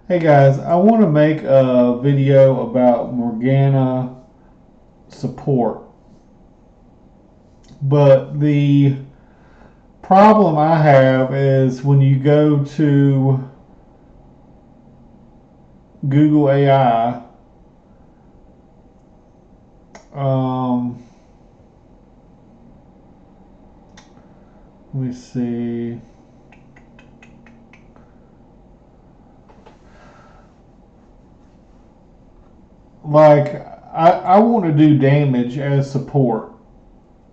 Hey guys, I want to make a video about Morgana support, but the problem I have is when you go to Google AI, um, let me see, like I want to do damage as support,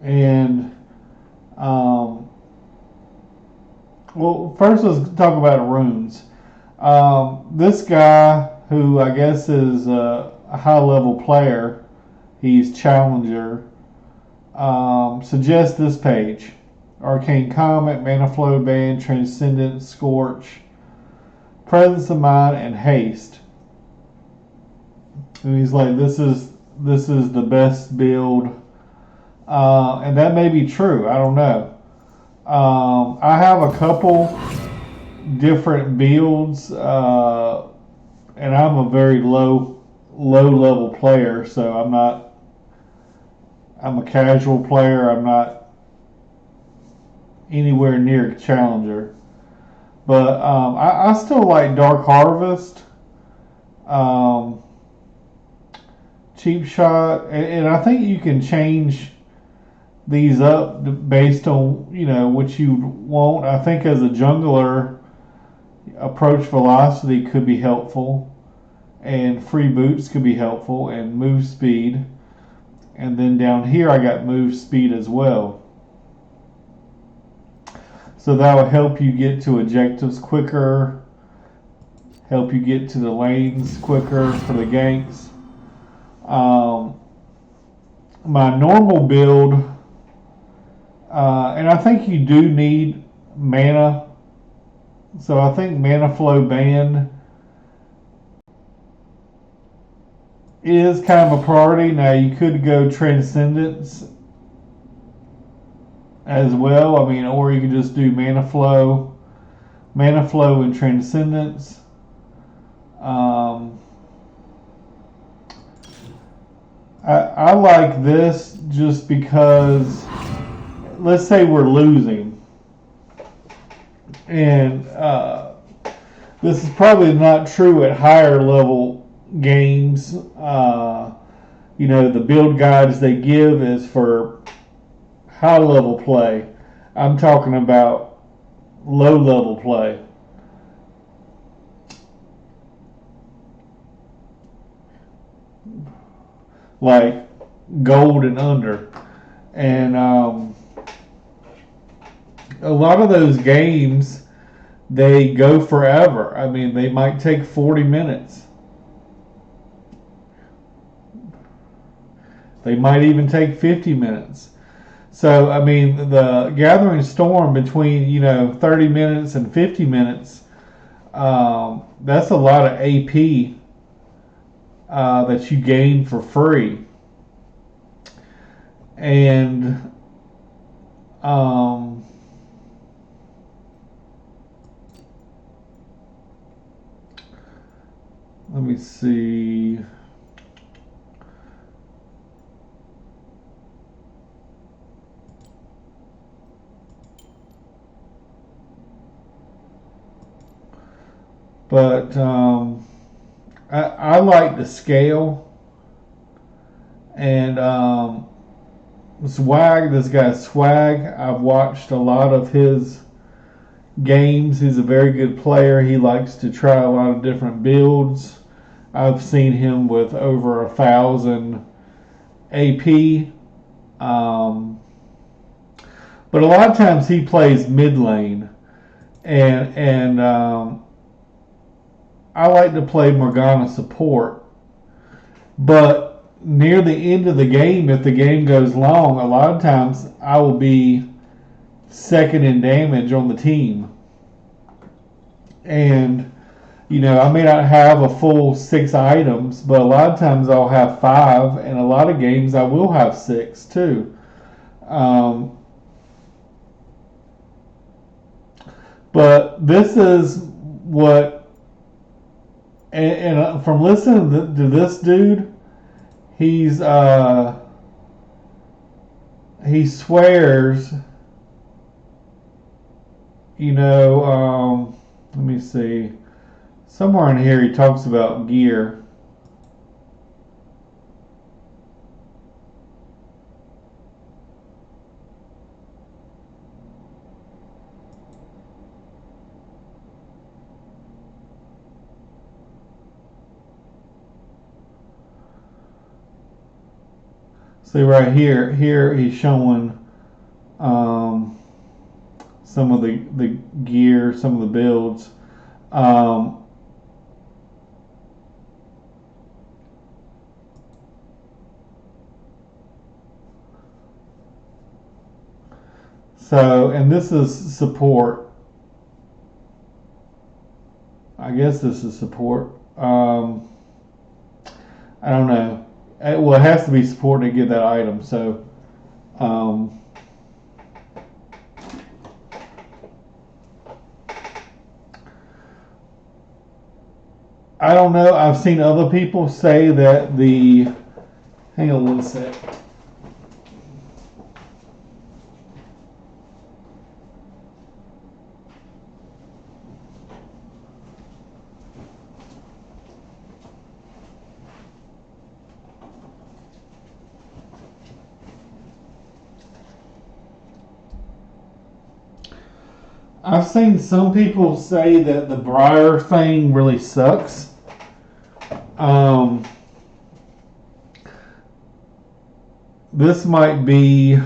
and um, well, first let's talk about runes. This guy, who I guess is a high level player, he's challenger, suggests this page: Arcane Comet, Mana Flow Band, Transcendent, Scorch, Presence of Mind, and Haste. And he's like, this is the best build, and that may be true. I don't know. I have a couple different builds, and I'm a very low level player, so I'm not. I'm a casual player. I'm not anywhere near challenger, but I still like Dark Harvest, um, Cheap Shot, and I think you can change these up based on what you want. I think as a jungler, approach velocity could be helpful, and free boots could be helpful, and move speed. And then down here I got move speed as well. So that will help you get to objectives quicker, help you get to the lanes quicker for the ganks. My normal build, and I think you do need mana, so I think Mana Flow Band is kind of a priority. Now you could go Transcendence as well. I mean, or you could just do Mana Flow and Transcendence. I like this just because, let's say we're losing, and this is probably not true at higher level games. The build guides they give is for high level play. I'm talking about low level play. Like gold and under. And a lot of those games, they go forever. I mean, they might take 40 minutes. They might even take 50 minutes. So, I mean, the Gathering Storm between, 30 minutes and 50 minutes, that's a lot of AP that you gain for free. And let me see. But I like the scale, and Swag, this guy Swag, I've watched a lot of his games. He's a very good player. He likes to try a lot of different builds. I've seen him with over 1,000 AP. But a lot of times he plays mid lane, and I like to play Morgana support, but near the end of the game, if the game goes long, a lot of times I will be second in damage on the team. And, I may not have a full 6 items, but a lot of times I'll have 5, and a lot of games I will have 6 too. But this is what and from listening to this dude, he's he swears, let me see, somewhere in here he talks about gear. See right here he's showing some of the gear, some of the builds. Um, and this is support. I guess this is support. I don't know. Well, it has to be support to get that item. So, I don't know. I've seen other people say that the. Hang on one sec. I've seen some people say that the Briar thing really sucks. This might be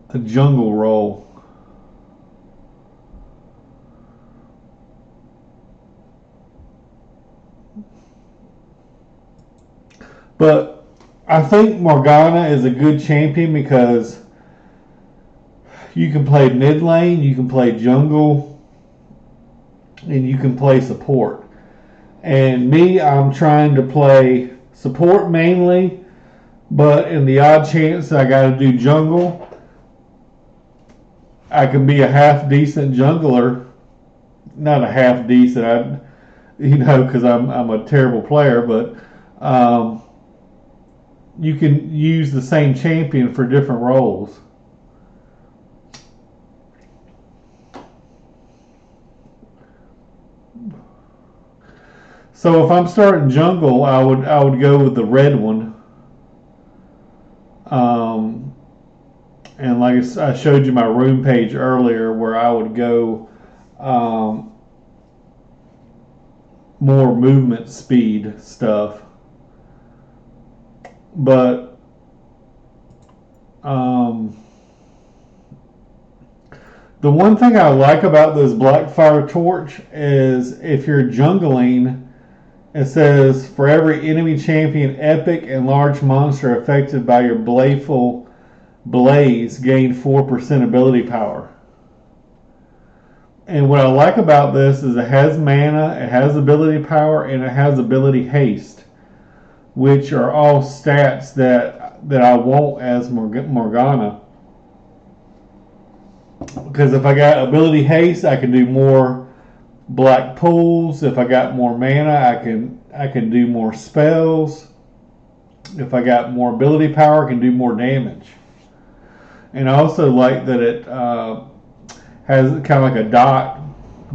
a jungle role. But I think Morgana is a good champion because you can play mid lane, you can play jungle, and you can play support. And me, I'm trying to play support mainly, but in the odd chance I got to do jungle, I can be a half decent jungler. Not a half decent, because I'm a terrible player, but you can use the same champion for different roles. So if I'm starting jungle, I would go with the red one. And like I showed you my room page earlier, where I would go more movement speed stuff. But the one thing I like about this Blackfire Torch is if you're jungling, it says for every enemy champion, epic, and large monster affected by your Baleful Blaze gain 4% ability power. And what I like about this is it has mana, it has ability power, and it has ability haste, which are all stats that I want as Morgana. Because if I got ability haste, I can do more black pools. If I got more mana, I can do more spells. If I got more ability power, I can do more damage. And I also like that it has kind of like a dot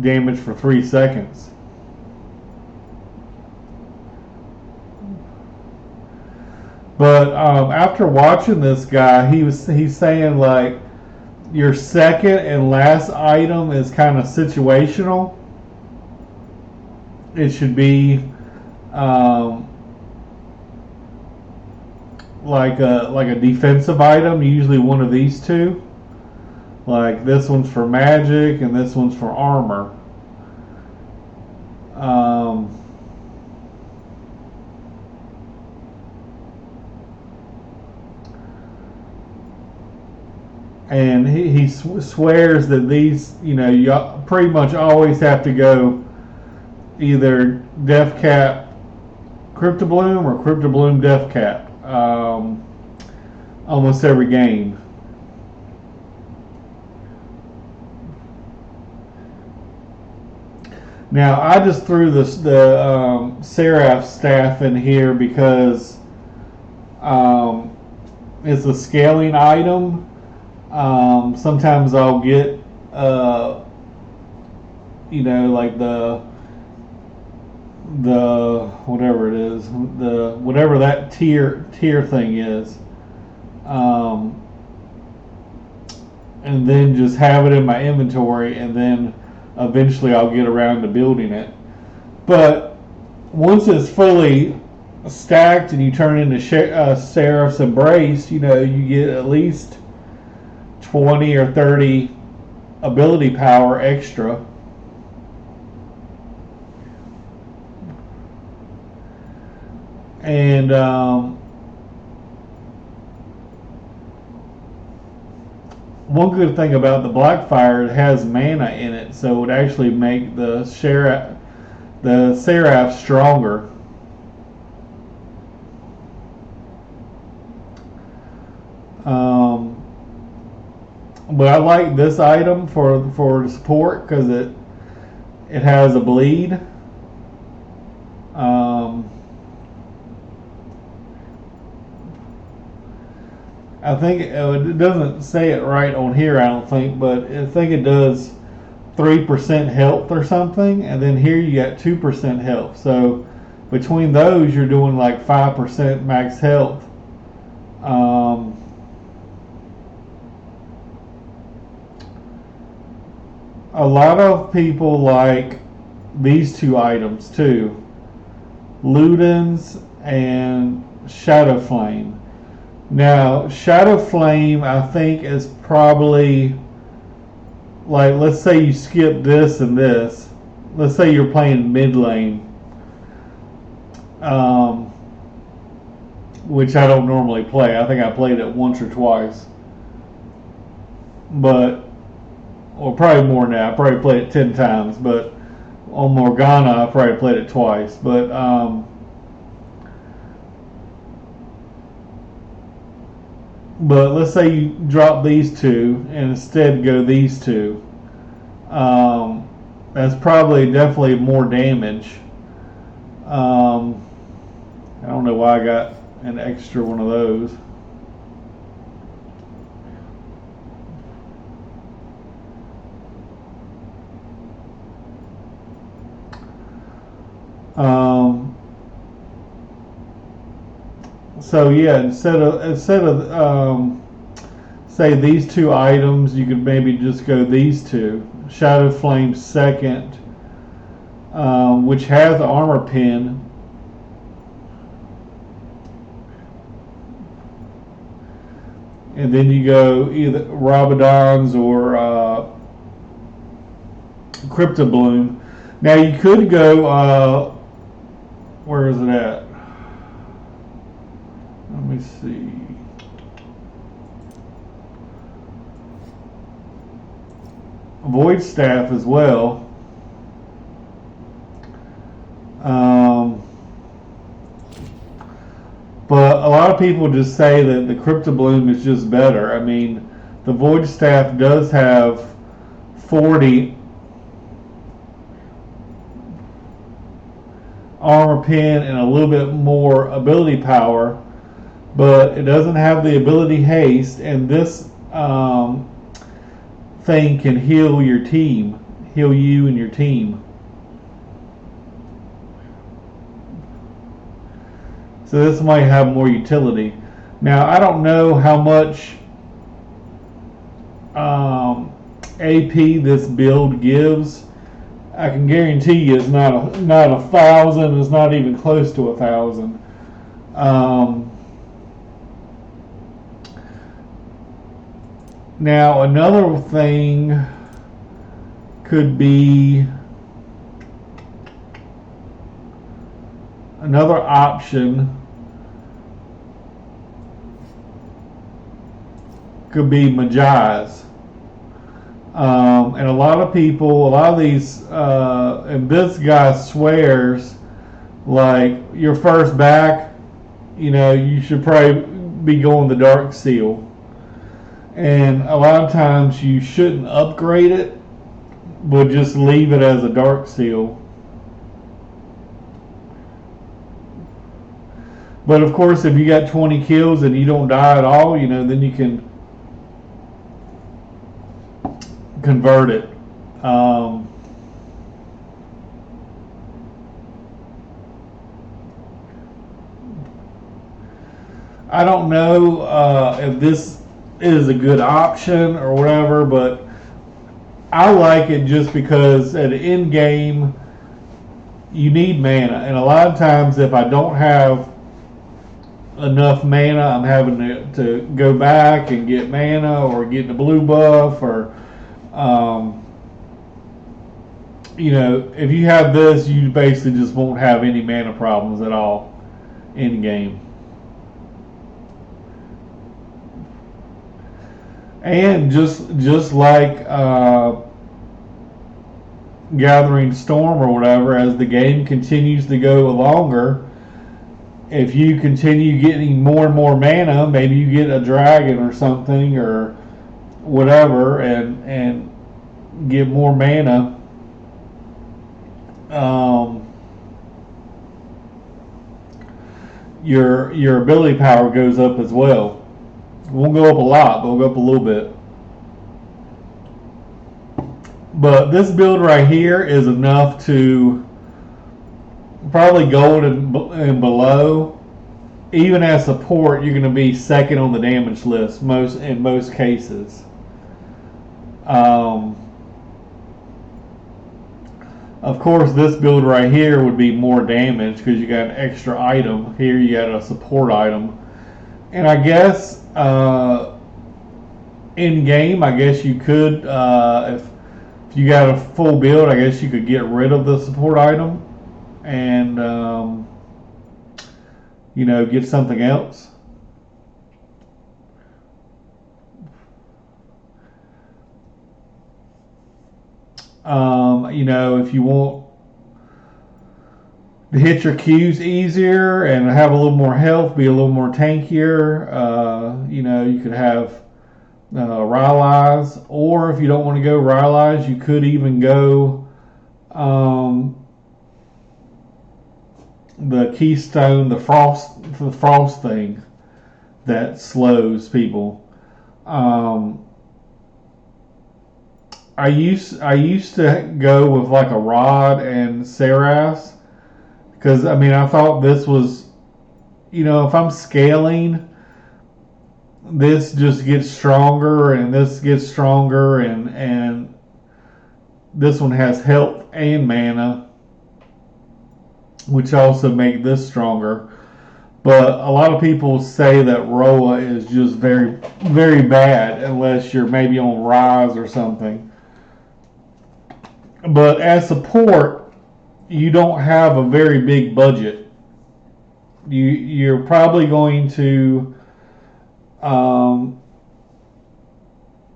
damage for 3 seconds. But after watching this guy, he's saying like your second and last item is kind of situational. It should be like a defensive item, usually one of these two. Like this one's for magic and this one's for armor. And he swears that these, you pretty much always have to go either Death Cap Cryptobloom or Cryptobloom Death Cap almost every game. Now I just threw the Seraph staff in here because um, it's a scaling item. Sometimes I'll get like the whatever it is, the whatever that tier thing is, um, and then just have it in my inventory, and then eventually I'll get around to building it. But once it's fully stacked and you turn into Seraph's Embrace, you get at least 20 or 30 ability power extra. And one good thing about the Blackfire, it has mana in it, so it would actually make the Seraph stronger. But I like this item for support because it has a bleed. I think it doesn't say it right on here, I don't think, but I think it does 3% health or something, and then here you got 2% health. So between those, you're doing like 5% max health. A lot of people like these two items too, Ludens and Shadow Flame. Now, Shadow Flame, I think, is probably, like, let's say you skip this and this. Let's say you're playing mid lane, which I don't normally play. I think I played it once or twice. Or probably more now. I probably played it 10 times. But on Morgana, I probably played it twice. But let's say you drop these two and instead go these two. That's probably definitely more damage. I don't know why I got an extra one of those. So yeah, instead of say these two items, you could maybe just go these two. Shadow Flame second, which has armor pin. And then you go either Rabadon's or Cryptobloom. Now you could go, where is it at? Let me see. Void Staff as well. But a lot of people just say that the Cryptobloom is just better. I mean, the Void Staff does have 40 armor pin and a little bit more ability power, but it doesn't have the ability haste, and this thing can heal your team, heal you and your team. So this might have more utility. Now I don't know how much AP this build gives. I can guarantee you it's not 1,000. It's not even close to 1,000. Now another thing could be, another option could be Magi's. And a lot of these, and this guy swears, like, your first back, you should probably be going the Dark Seal. And a lot of times you shouldn't upgrade it would just leave it as a dark seal. But of course, if you got 20 kills and you don't die at all, then you can convert it. I don't know if this is a good option or whatever, but I like it just because at the end game you need mana, and a lot of times if I don't have enough mana, I'm having to go back and get mana or get the blue buff or if you have this, you basically just won't have any mana problems at all in game. And just like Gathering Storm or whatever, as the game continues to go longer, if you continue getting more and more mana, maybe you get a dragon or something or whatever, and get more mana. Your ability power goes up as well. It won't go up a lot, but it'll go up a little bit. But this build right here is enough to probably gold and below. Even as support, you're going to be second on the damage list in most cases. Of course, this build right here would be more damage because you got an extra item. Here you got a support item. And I guess in game, I guess you could, if you got a full build, I guess you could get rid of the support item and get something else. If you want to hit your Qs easier and have a little more health, be a little more tankier, you could have Rylai's, or if you don't want to go Rylai's, you could even go the Keystone, the frost thing that slows people. I used to go with like a Rod and Saras because I thought this was, if I'm scaling, this just gets stronger and this gets stronger and this one has health and mana, which also make this stronger. But a lot of people say that Roa is just very, very bad unless you're maybe on Rise or something. But as support, you don't have a very big budget. You're probably going to,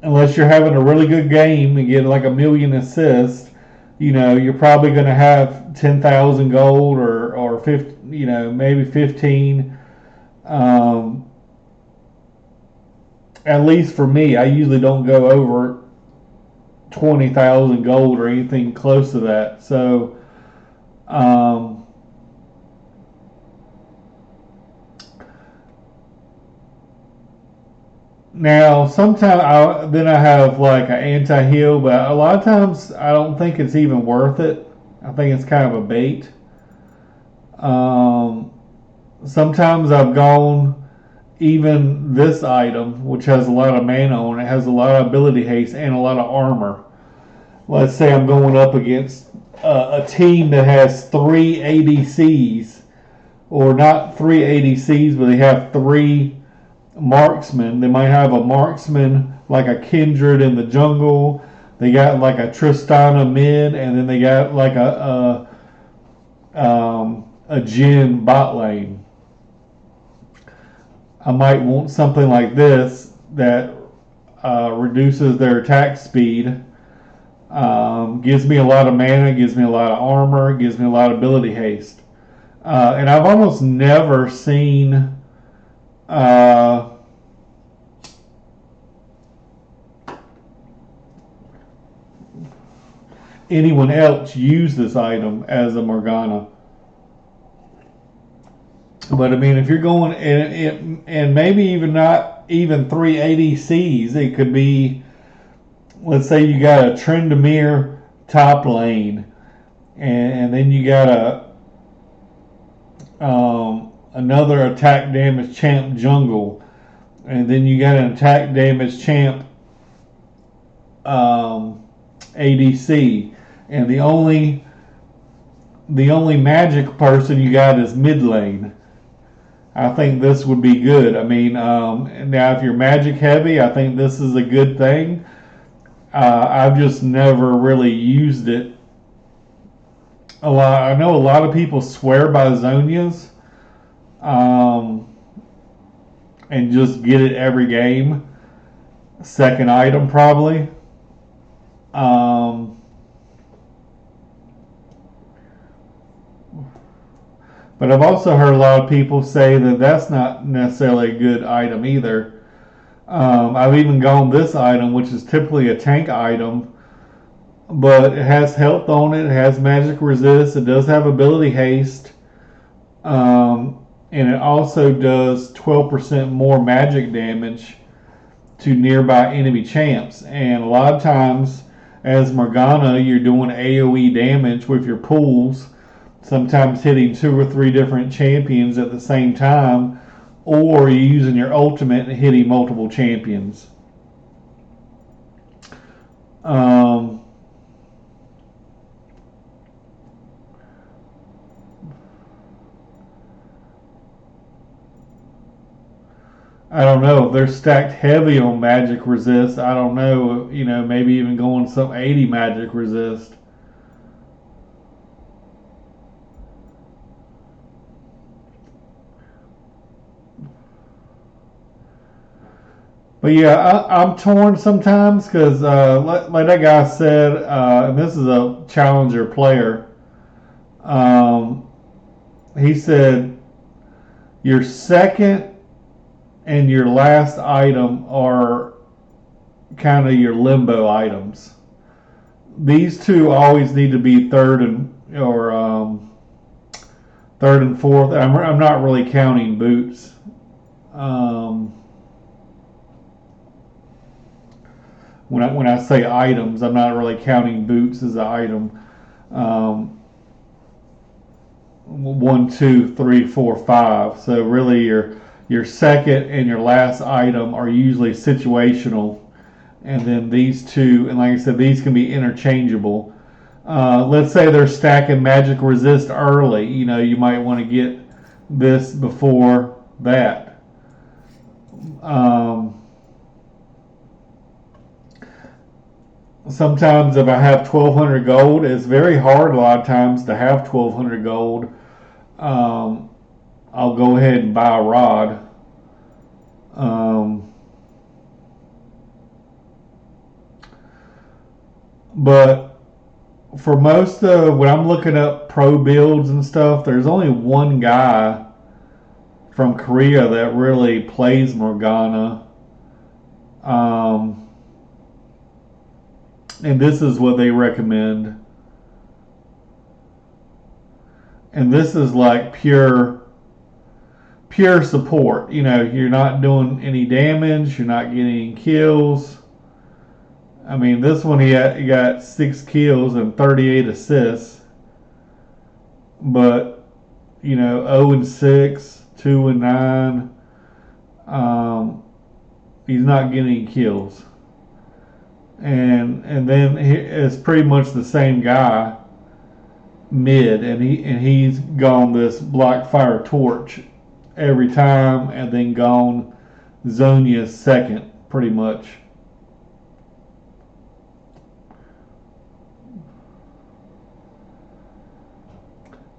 unless you're having a really good game and get like 1,000,000 assists, you're probably going to have 10,000 gold or 50, maybe 15. At least for me, I usually don't go over 20,000 gold or anything close to that. So, now sometimes I have like an anti-heal, but a lot of times I don't think it's even worth it. I think it's kind of a bait. Sometimes I've gone even this item, which has a lot of mana on it, has a lot of ability haste and a lot of armor. Let's say I'm going up against a team that has 3 ADCs, or not 3 ADCs, but they have 3 marksmen. They might have a marksman like a Kindred in the jungle. They got like a Tristana mid, and then they got like a Jhin bot lane. I might want something like this that reduces their attack speed, gives me a lot of mana, gives me a lot of armor, gives me a lot of ability haste. And I've almost never seen anyone else use this item as a Morgana. But I mean, if you're going and maybe even not even 3 ADCs, it could be, let's say you got a Tryndamere top lane, and then you got another attack damage champ jungle, and then you got an attack damage champ ADC, and the only magic person you got is mid lane. I think this would be good. I mean, now if you're magic heavy, I think this is a good thing. I've just never really used it a lot. I know a lot of people swear by Zonia's, and just get it every game. Second item probably. But I've also heard a lot of people say that that's not necessarily a good item either. I've even gone this item, which is typically a tank item, but it has health on it, it has magic resist, it does have ability haste, and it also does 12% more magic damage to nearby enemy champs. And a lot of times, as Morgana, you're doing AoE damage with your pulls, sometimes hitting 2 or 3 different champions at the same time, or you're using your ultimate and hitting multiple champions. I don't know if they're stacked heavy on magic resist. I don't know, maybe even going some 80 magic resist. But yeah, I'm torn sometimes because, like that guy said, and this is a challenger player. He said your second and your last item are kind of your limbo items. These two always need to be third and fourth. I'm not really counting boots. When I say items, I'm not really counting boots as an item. 1, 2, 3, 4, 5. So really, your second and your last item are usually situational, and then these two, and like I said, these can be interchangeable. Let's say they're stacking magic resist early. You might want to get this before that. Sometimes if I have 1,200 gold, it's very hard a lot of times to have 1,200 gold. I'll go ahead and buy a rod. But for most of when I'm looking up pro builds and stuff, there's only one guy from Korea that really plays Morgana. And this is what they recommend. And this is like pure support. You're not doing any damage, you're not getting any kills. I mean, this one he got 6 kills and 38 assists. But 0 and 6, 2 and 9. He's not getting any kills. And then it's pretty much the same guy mid, and he's gone this Black Fire Torch every time, and then gone Zonia's second pretty much.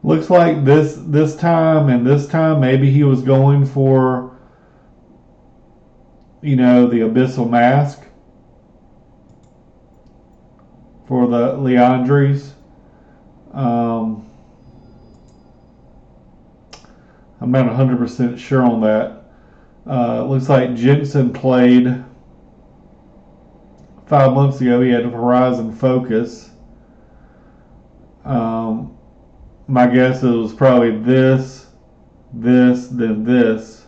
Looks like this time and this time maybe he was going for the Abyssal Mask for the Leandries. I'm not 100% sure on that. Looks like Jensen played 5 months ago. He had Horizon Focus. Um, my guess it was probably this, this, then this.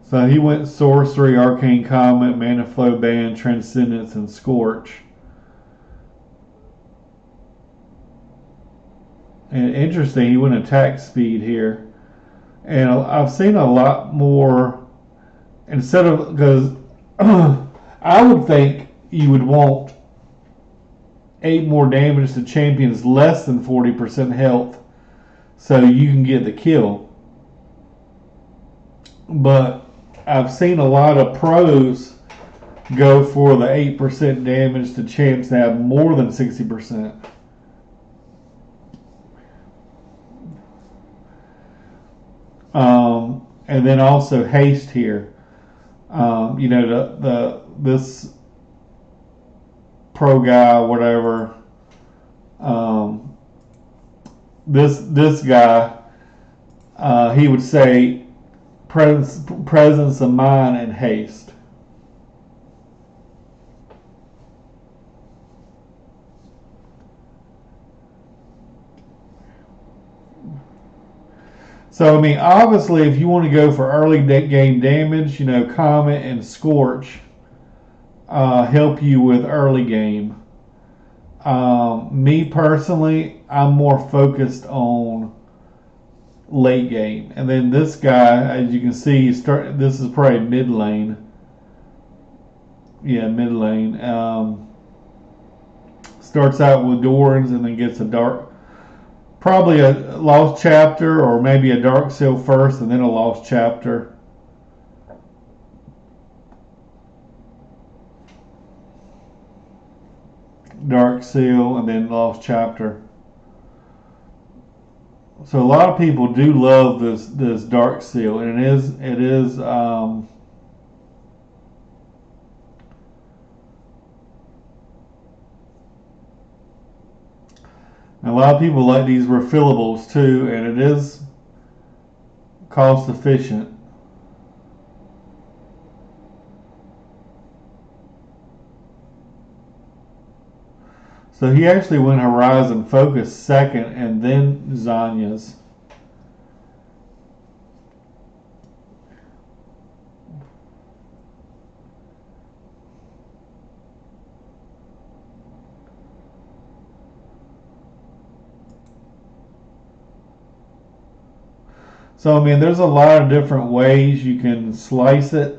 So he went Sorcery, Arcane Comet, Mana Flow Band, Transcendence, and Scorch. And interesting, he went Attack Speed here. And I've seen a lot more, instead of, because I would think you would want 8 more damage to champions less than 40% health so you can get the kill. But I've seen a lot of pros go for the 8% damage to champs that have more than 60%. And then also haste here. This pro guy, whatever. This guy, he would say presence of mind and haste. So, I mean, obviously, if you want to go for early game damage, Comet and Scorch help you with early game. Me personally, I'm more focused on late game. And then this guy, as you can see, this is probably mid lane. Yeah, mid lane. Starts out with Dorans and then gets probably a lost chapter, or maybe a dark seal first and then a lost chapter. Dark seal and then lost chapter. So a lot of people do love this dark seal, and it is a lot of people like these refillables too, and it is cost efficient. So he actually went Horizon Focus second and then Zanya's. So, I mean, there's a lot of different ways you can slice it.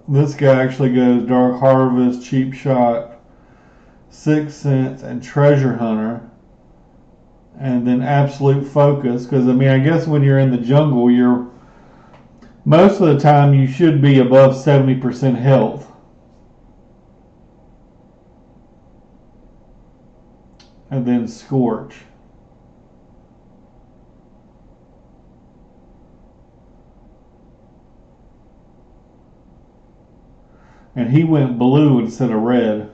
This guy actually goes Dark Harvest, Cheap Shot, Sixth Sense, and Treasure Hunter. And then Absolute Focus. Because, I mean, I guess when you're in the jungle, most of the time you should be above 70% health. And then Scorch. And he went blue instead of red.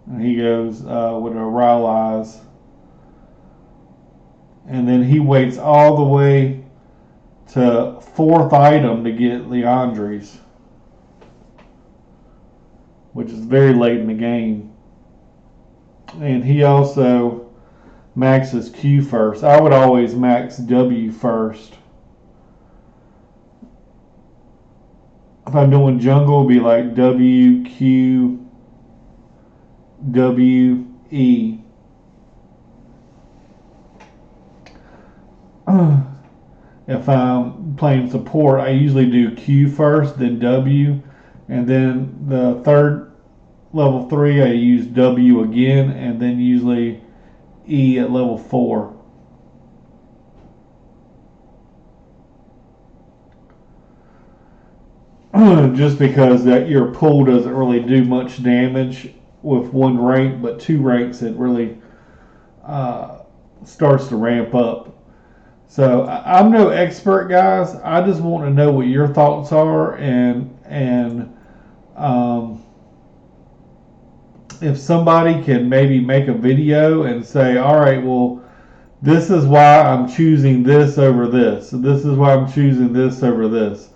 And he goes with a Rylai's. And then he waits all the way to 4th item to get Leandri's, which is very late in the game. And he also maxes Q first. I would always max W first. If I'm doing jungle, it'd be like W, Q, W, E. If I'm playing support, I usually do Q first, then W, and then the third level 3 I use W again, and then usually E at level 4. Just because that your pool doesn't really do much damage with one rank, but 2 ranks it really starts to ramp up. So I'm no expert, guys. I just want to know what your thoughts are, and um, if somebody can maybe make a video and say, all right, well, this is why I'm choosing this over this. So this is why I'm choosing this over this.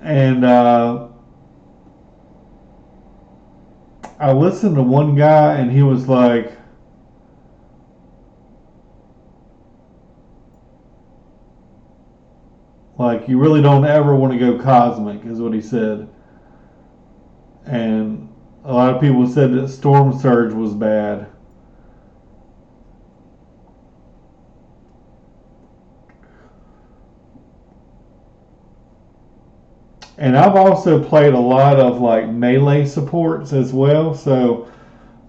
And I listened to one guy, and he was like you really don't ever want to go cosmic, is what he said. And a lot of people said that Storm Surge was bad. And I've also played a lot of like melee supports as well. So,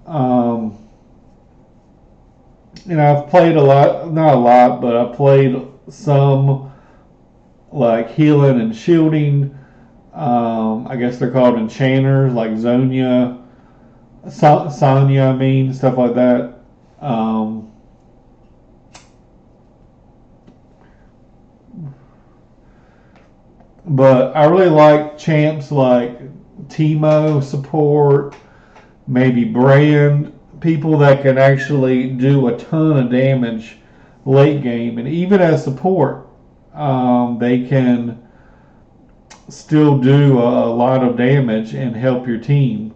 um, I've played a lot, not a lot, but I played some like healing and shielding. I guess they're called enchanters, like Zonia, Sonya, I mean, stuff like that. Um, but I really like champs like Teemo support, maybe Brand, people that can actually do a ton of damage late game, and even as support, they can still do a lot of damage and help your team.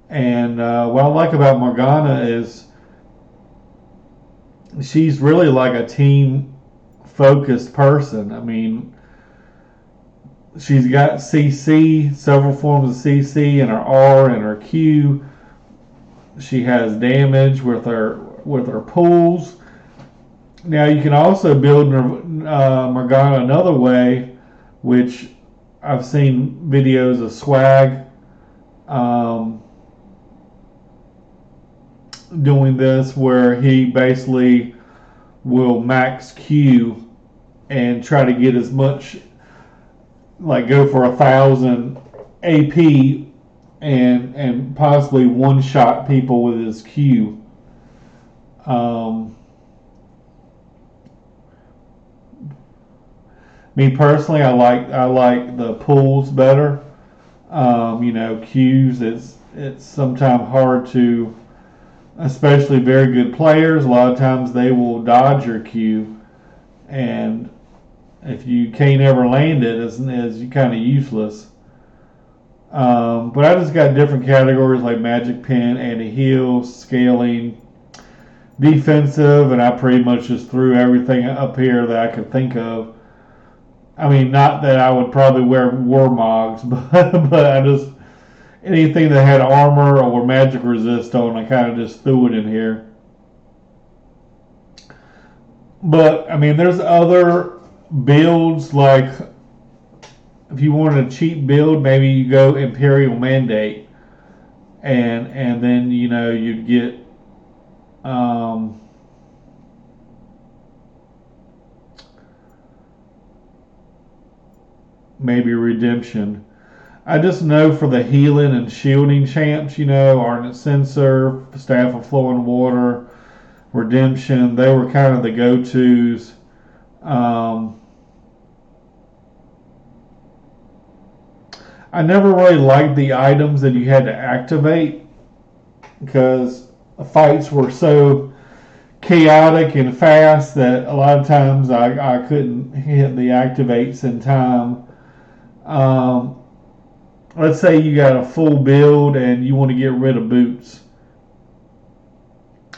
And what I like about Morgana is she's really like a team focused person. I mean, she's got CC, several forms of CC, and her R and her Q. She has damage with her pulls. Now you can also build Morgana another way, which I've seen videos of Swag doing this, where he basically will max Q and try to get as much, like go for 1,000 AP and possibly one shot people with his Q. Me personally, I like the pulls better. Qs, it's sometimes hard to, especially very good players. A lot of times they will dodge your Q, and if you can't ever land it, it's kind of useless. But I just got different categories like Magic Pen, anti-heal, scaling, defensive, and I pretty much just threw everything up here that I could think of. I mean, not that I would probably wear war mogs, but I just, anything that had armor or magic resist on, I kind of just threw it in here. But I mean, there's other builds, like if you wanted a cheap build, maybe you go Imperial Mandate, and then you'd get maybe Redemption. I just know for the healing and shielding champs, Ardent Censer, Staff of Flowing Water, Redemption, they were kind of the go-tos. I never really liked the items that you had to activate, because the fights were so chaotic and fast that a lot of times I couldn't hit the activates in time. Let's say you got a full build and you want to get rid of boots.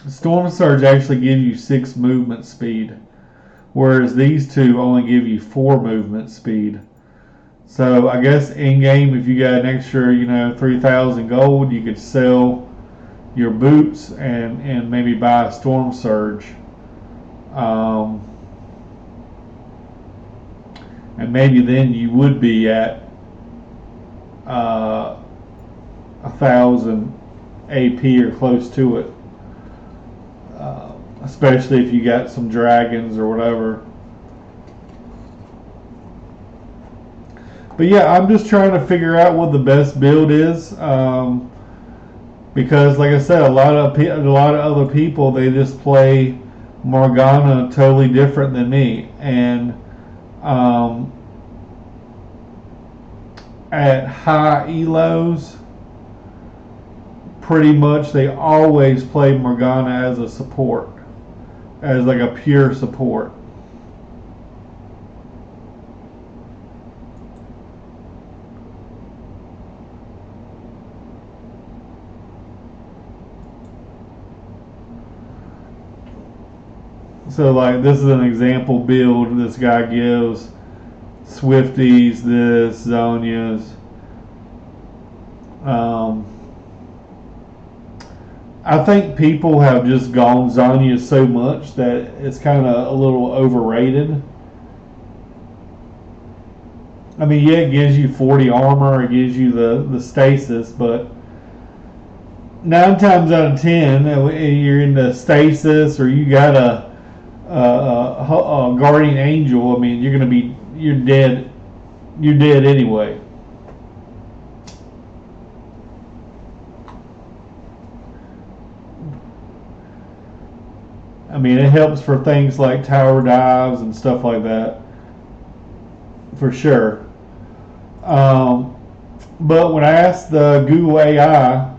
Storm Surge actually gives you 6 movement speed, whereas these two only give you 4 movement speed. So I guess in game, if you got an extra 3,000 gold, you could sell your boots and maybe buy a Storm Surge. And maybe then you would be at 1,000 AP or close to it, especially if you got some dragons or whatever. But yeah, I'm just trying to figure out what the best build is, because like I said, a lot of other people, they just play Morgana totally different than me, and um, at high elos, pretty much they always play Morgana as a support, as like a pure support. So like this is an example build this guy gives. Swifties, this, Zonias. Um, I think people have just gone Zonias so much that it's kind of a little overrated. I mean, yeah, it gives you 40 armor, it gives you the stasis, but 9 times out of 10, you're in the stasis or you got a guardian angel. I mean, you're dead. You're dead anyway. I mean, it helps for things like tower dives and stuff like that, for sure. Um, but when I asked the Google AI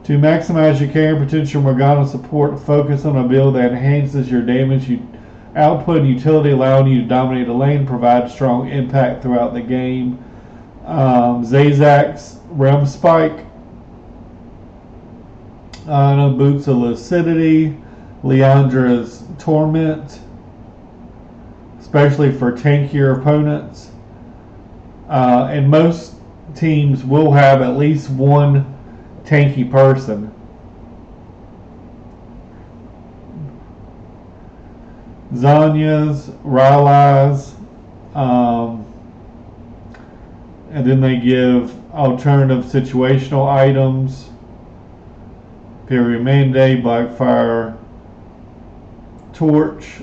to maximize your carry and potential Morgana support, focus on a build that enhances your damage output and utility, allowing you to dominate the lane, provide strong impact throughout the game. Zazak's Realm Spike, Boots of Lucidity, Leandra's Torment, especially for tankier opponents. And most teams will have at least one tanky person. Zanya's, Rylai's, and then they give alternative situational items. Pyramide, Blackfire, Torch.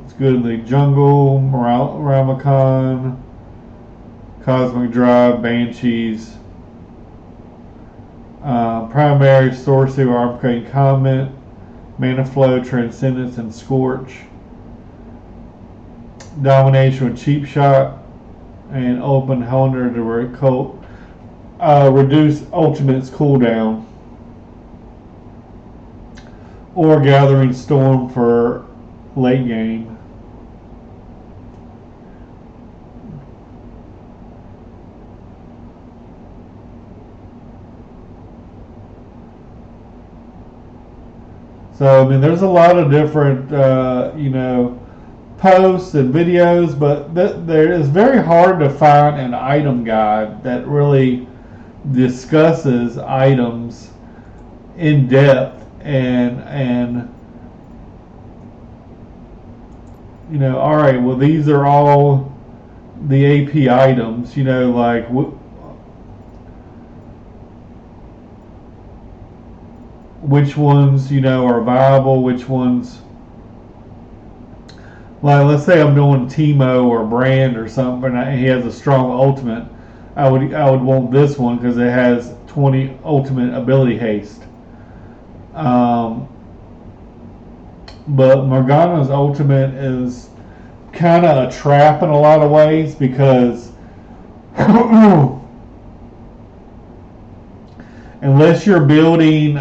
It's good in the jungle. Ramakon, Cosmic Drive, Banshees. Primary, Sorcery, Arcane Comment, Mana Flow, Transcendence, and Scorch. Domination with Cheap Shot, and Open Hunter to reduce Ultimate's cooldown. Or Gathering Storm for late game. So, I mean, there's a lot of different, posts and videos, but it's very hard to find an item guide that really discusses items in depth and all right, well, these are all the AP items, like which ones are viable, which ones, like, let's say I'm doing Teemo or Brand or something, and he has a strong ultimate. I would want this one because it has 20 ultimate ability haste. But Morgana's ultimate is kind of a trap in a lot of ways because unless you're building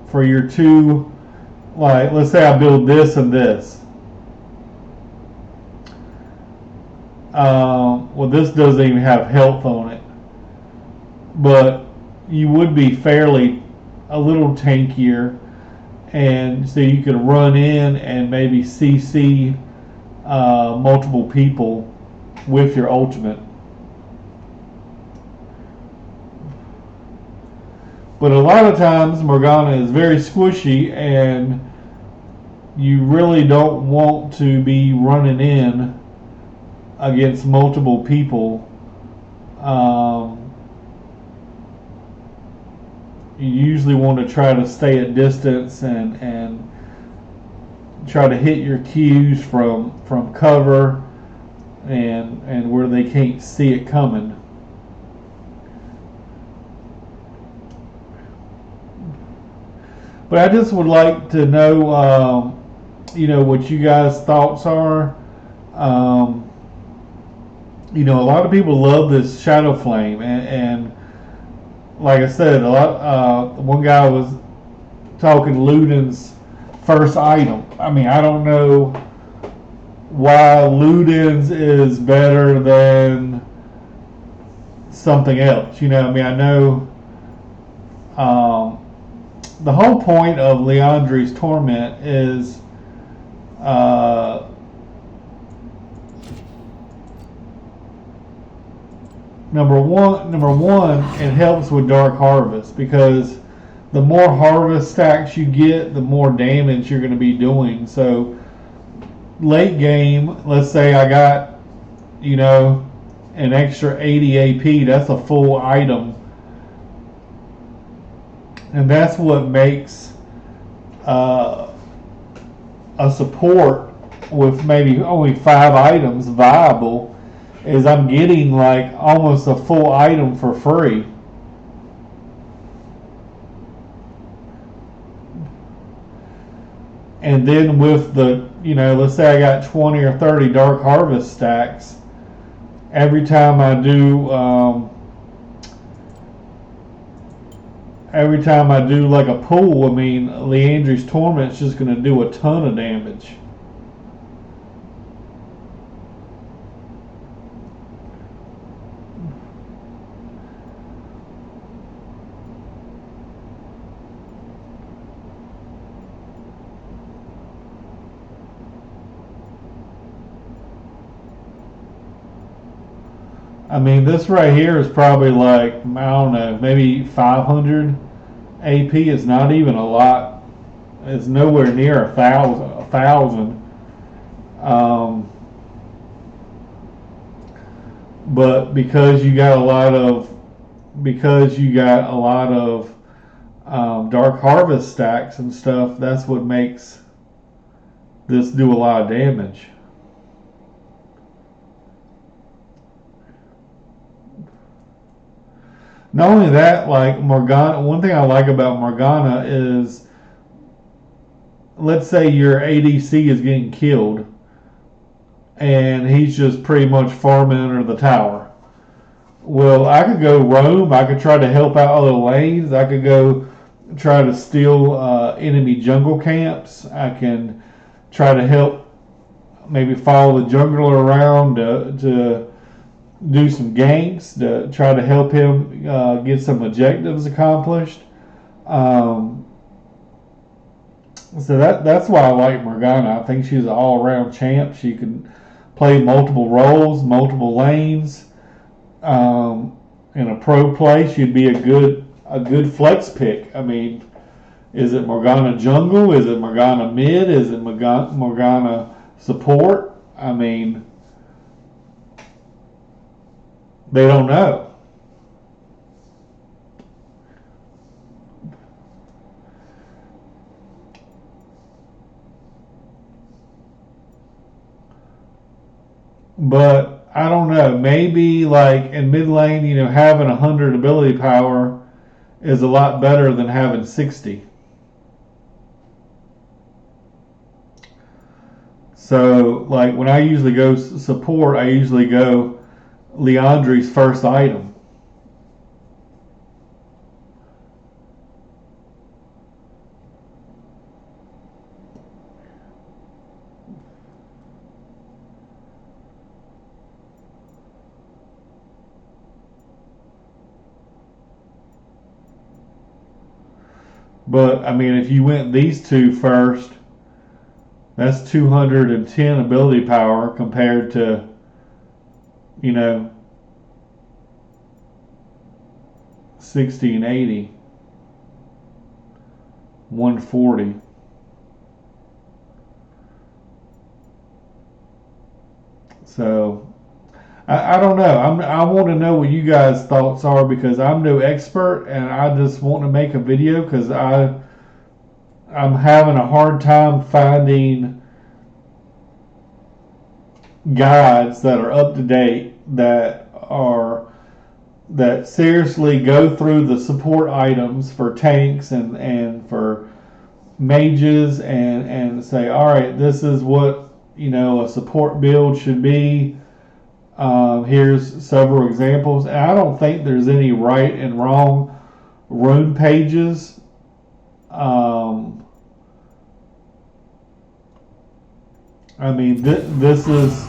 for your two, like let's say I build this and this. Well, this doesn't even have health on it, but you would be fairly a little tankier, and so you could run in and maybe CC multiple people with your ultimate. But a lot of times Morgana is very squishy, and you really don't want to be running in against multiple people. You usually want to try to stay at distance and try to hit your cues from cover and where they can't see it coming. But I just would like to know what you guys' thoughts are. Um, a lot of people love this Shadow Flame, and like I said, a lot. One guy was talking Luden's first item. I mean, I don't know why Luden's is better than something else. I mean, I know the whole point of Leandri's Torment is number one, it helps with Dark Harvest because the more harvest stacks you get, the more damage you're going to be doing. So late game, let's say I got, an extra 80 AP, that's a full item. And that's what makes a support with maybe only 5 items viable, is I'm getting like almost a full item for free. And then with the, let's say I got 20 or 30 Dark Harvest stacks, every time I do like a pull, I mean, Leandri's Torment's just going to do a ton of damage. I mean, this right here is probably like, I don't know, maybe 500 AP. Is not even a lot. It's nowhere near 1,000. But because you got a lot of Dark Harvest stacks and stuff, that's what makes this do a lot of damage. Not only that, like Morgana, one thing I like about Morgana is, let's say your ADC is getting killed and he's just pretty much farming under the tower. Well, I could go roam, I could try to help out other lanes, I could go try to steal enemy jungle camps, I can try to help maybe follow the jungler around to do some ganks to try to help him get some objectives accomplished. So that's why I like Morgana. I think she's an all-around champ. She can play multiple roles, multiple lanes. In a pro play, she'd be a good flex pick. I mean, is it Morgana jungle? Is it Morgana mid? Is it Morgana support? I mean, they don't know. But I don't know. Maybe like in mid lane, having 100 ability power is a lot better than having 60. So like when I usually go support, I usually go Leandri's first item. But I mean, if you went these two first, that's 210 ability power compared to, you know, 60 and 80, 140. So I don't know. I want to know what you guys' thoughts are because I'm no expert and I just want to make a video because I'm having a hard time finding guides that are up to date that seriously go through the support items for tanks and for mages and say, all right, this is what a support build should be. Here's several examples. And I don't think there's any right and wrong rune pages. I mean, this is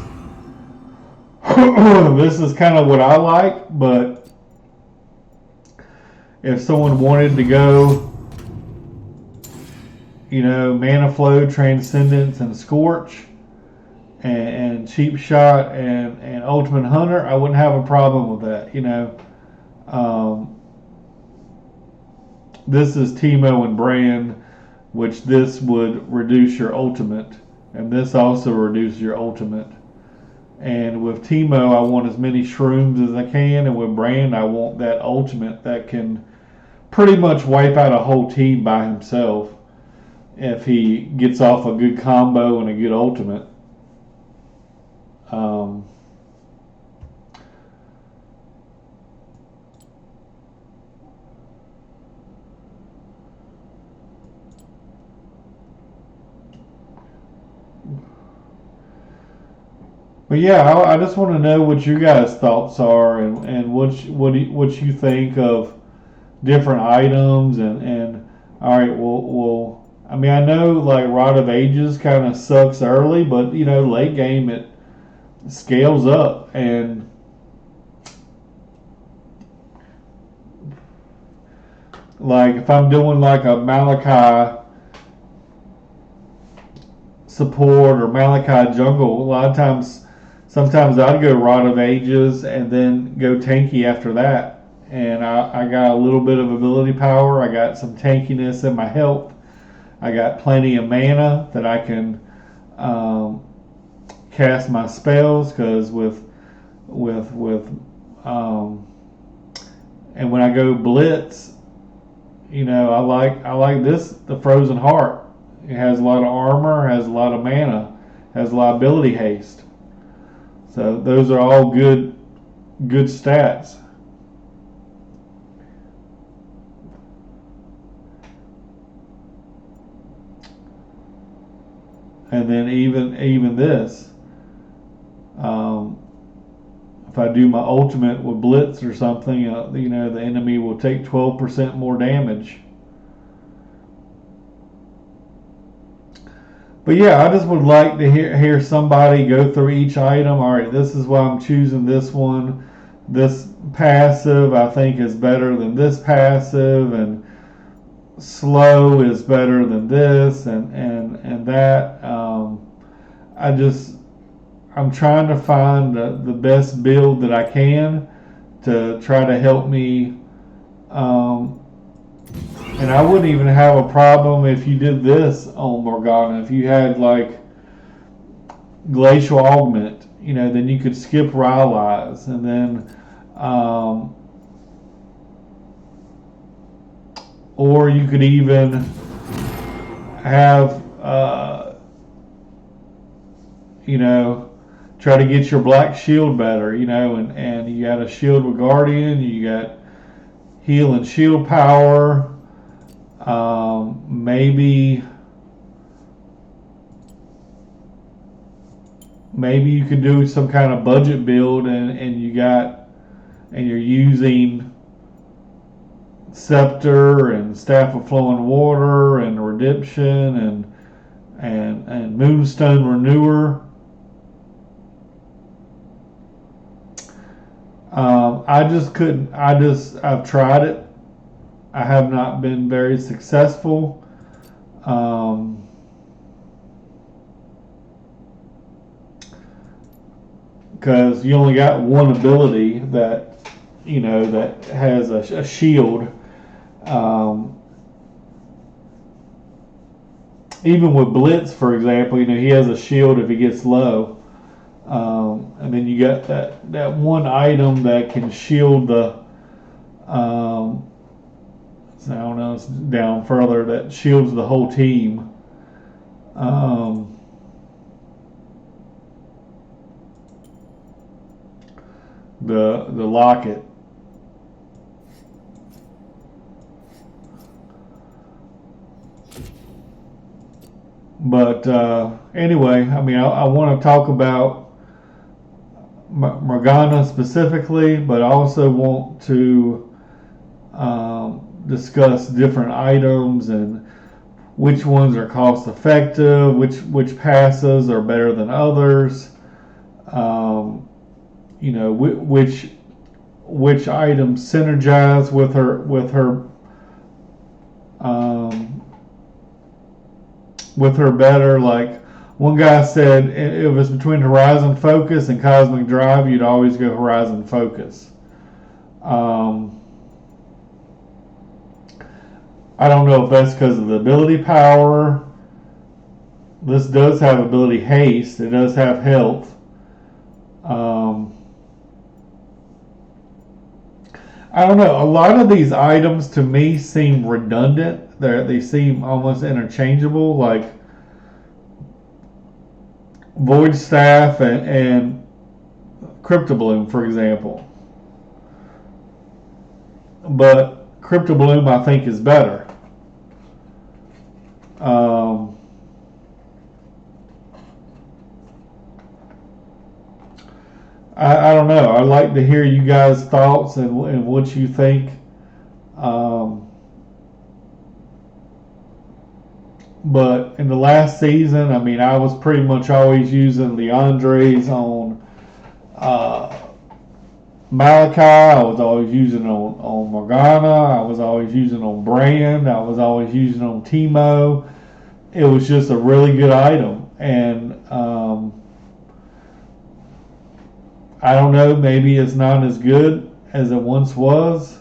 this is kind of what I like, but if someone wanted to go, Mana Flow, Transcendence, and Scorch, and Cheap Shot, and Ultimate Hunter, I wouldn't have a problem with that. This is Teemo and Brand, which this would reduce your ultimate, and this also reduces your ultimate. And with Teemo, I want as many shrooms as I can, and with Brand, I want that ultimate that can pretty much wipe out a whole team by himself if he gets off a good combo and a good ultimate. But yeah, I just want to know what you guys' thoughts are, and what you think of different items, and all right, well, I mean, I know like Rod of Ages kind of sucks early, but late game it scales up, and like if I'm doing like a Malachi support or Malachi jungle, a lot of times, sometimes I'd go Rod of Ages and then go tanky after that. And I got a little bit of ability power. I got some tankiness in my health. I got plenty of mana that I can cast my spells, because with and when I go blitz, I like this, the Frozen Heart. It has a lot of armor, has a lot of mana, has a lot of ability haste. So those are all good stats. And then even this, if I do my ultimate with blitz or something, the enemy will take 12% more damage. But yeah, I just would like to hear somebody go through each item. All right, this is why I'm choosing this one. This passive I think is better than this passive, and slow is better than this, and that. I'm trying to find the best build that I can to try to help me. And I wouldn't even have a problem if you did this on Morgana. If you had like Glacial Augment, then you could skip Rylai's, and then or you could even have try to get your black shield better, and you got a shield with Guardian, you got heal and shield power. Maybe you could do some kind of budget build, and you're using Scepter and Staff of Flowing Water and Redemption and Moonstone Renewer. I've tried it. I have not been very successful. Because you only got one ability that that has a shield. Even with Blitz, for example, he has a shield if he gets low. And then you got that one item that can shield the I don't know, it's down further, that shields the whole team. The locket. But anyway, I mean, I want to talk about Morgana specifically, but I also want to discuss different items and which ones are cost effective, which passes are better than others, you know, which items synergize with her better. Like one guy said, it was between Horizon Focus and Cosmic Drive, you'd always go Horizon Focus. I don't know if that's because of the ability power. This does have ability haste. It does have health. I don't know. A lot of these items to me seem redundant. They seem almost interchangeable, like Void Staff and Cryptobloom, for example. But Cryptobloom, I think, is better. I don't know. I'd like to hear you guys' thoughts and what you think. But in the last season, I mean, I was pretty much always using Leandre's on Malachi. I was always using on Morgana. I was always using on Brand. I was always using on Teemo. It was just a really good item. And I don't know, maybe it's not as good as it once was.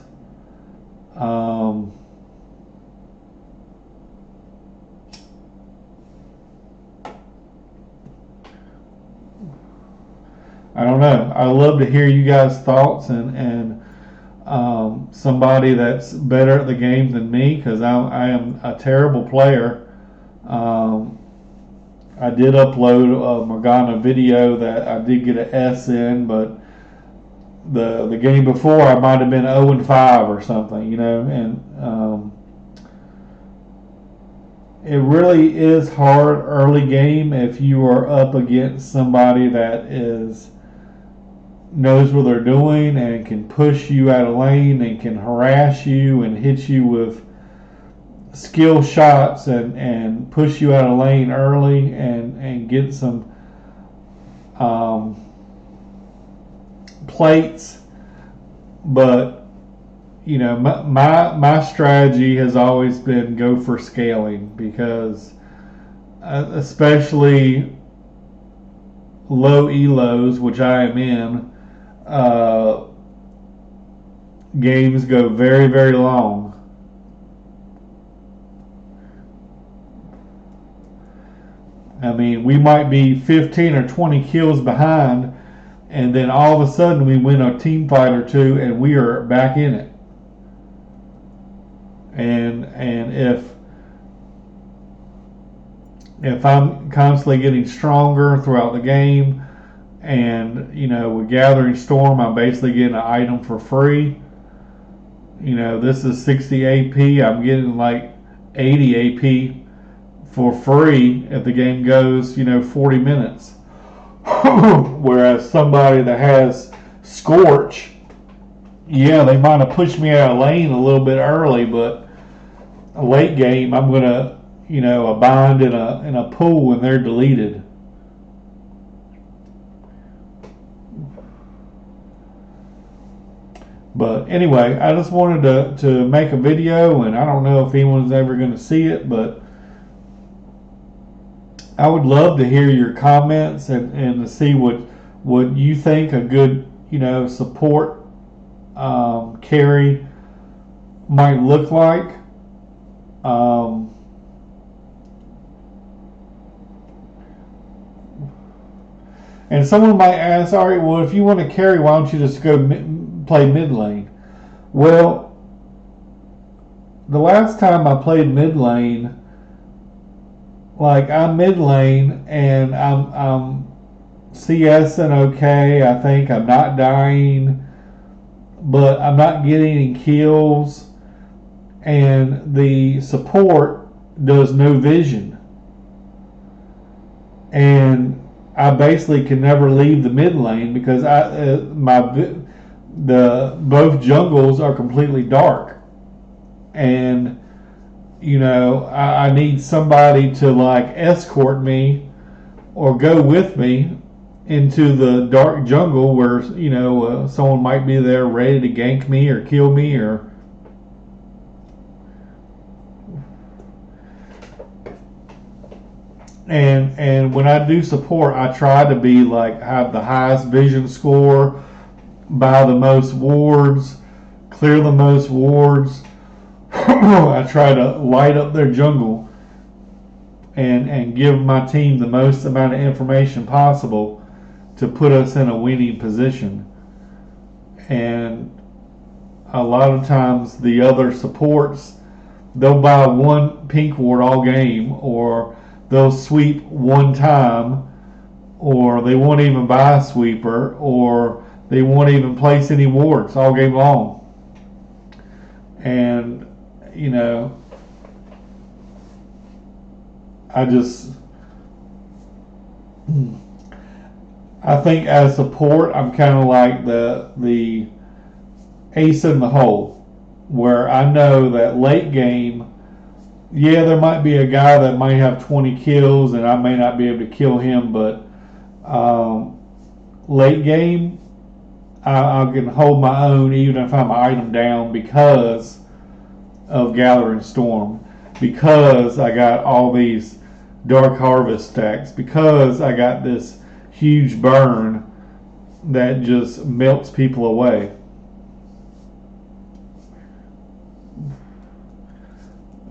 I don't know. I love to hear you guys' thoughts and somebody that's better at the game than me, because I am a terrible player. I did upload a Morgana video that I did get an S in, but the game before I might have been 0-5 or something, you know, and it really is hard early game if you are up against somebody that knows what they're doing and can push you out of lane and can harass you and hit you with skill shots and push you out of lane early and get some plates. But you know, my strategy has always been go for scaling, because especially low elos, which I am in, games go very, very long. I mean, we might be 15 or 20 kills behind, and then all of a sudden we win a team fight or two, and we are back in it. And if I'm constantly getting stronger throughout the game, and you know, with Gathering Storm, I'm basically getting an item for free. You know, this is 60 AP. I'm getting like 80 AP for free if the game goes, you know, 40 minutes. Whereas somebody that has Scorch, yeah, they might have pushed me out of lane a little bit early, but a late game, I'm gonna, you know, a bind in a pool when they're deleted. But anyway, I just wanted to make a video, and I don't know if anyone's ever going to see it, but I would love to hear your comments and to see what you think a good, you know, support carry might look like. And someone might ask, all right, well, if you want to carry, why don't you just go play mid lane? Well, the last time I played mid lane, like I'm mid lane and I'm CSing okay. I think I'm not dying, but I'm not getting any kills, and the support does no vision. and I basically can never leave the mid lane because the both jungles are completely dark, and I need somebody to like escort me or go with me into the dark jungle where someone might be there ready to gank me or kill me or. And when I do support, I try to be like have the highest vision score, buy the most wards, clear the most wards. I try to light up their jungle and give my team the most amount of information possible to put us in a winning position. And a lot of times the other supports, they'll buy one pink ward all game, or they'll sweep one time, or they won't even buy a sweeper, or they won't even place any wards all game long. And I just I think as support I'm kind of like the ace in the hole, where I know that late game, yeah, there might be a guy that might have 20 kills and I may not be able to kill him, but late game I can hold my own even if I'm item down because of Gathering Storm, because I got all these Dark Harvest stacks, because I got this huge burn that just melts people away.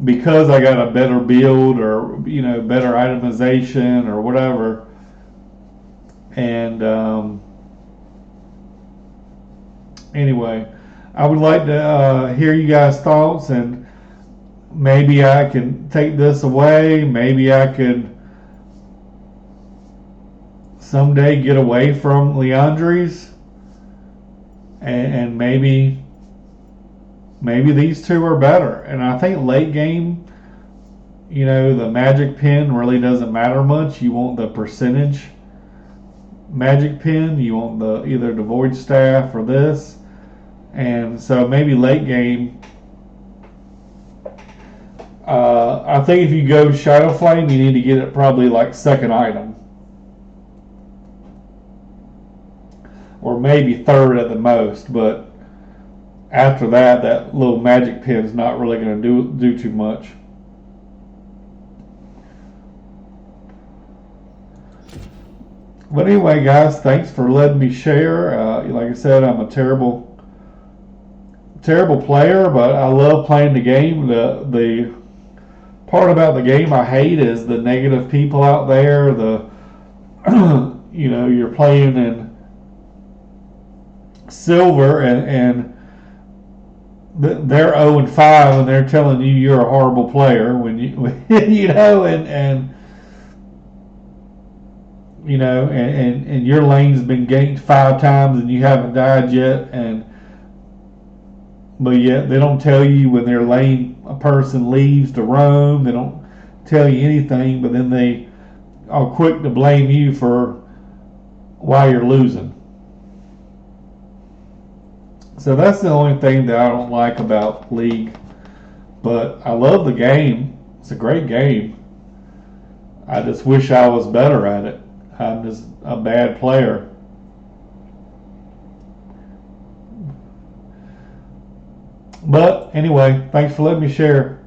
Because I got a better build or better itemization or whatever, and anyway, I would like to hear you guys' thoughts, and maybe I can take this away. Maybe I could someday get away from Leandri's, and maybe these two are better. And I think late game, the magic pin really doesn't matter much. You want the percentage magic pin. You want either the void staff or this. And so maybe late game, I think if you go Shadow Flame, you need to get it probably like second item. Or maybe third at the most, but after that, that little magic pin is not really going to do too much. But anyway, guys, thanks for letting me share. Like I said, I'm a terrible player, but I love playing the game. The part about the game I hate is the negative people out there. You're playing in silver and they're 0-5 and they're telling you you're a horrible player when and your lane's been ganked 5 times and you haven't died yet, but yet they don't tell you when their lane a person leaves to roam. They don't tell you anything, but then they are quick to blame you for why you're losing. So that's the only thing that I don't like about League. But I love the game. It's a great game. I just wish I was better at it. I'm just a bad player. But anyway, thanks for letting me share.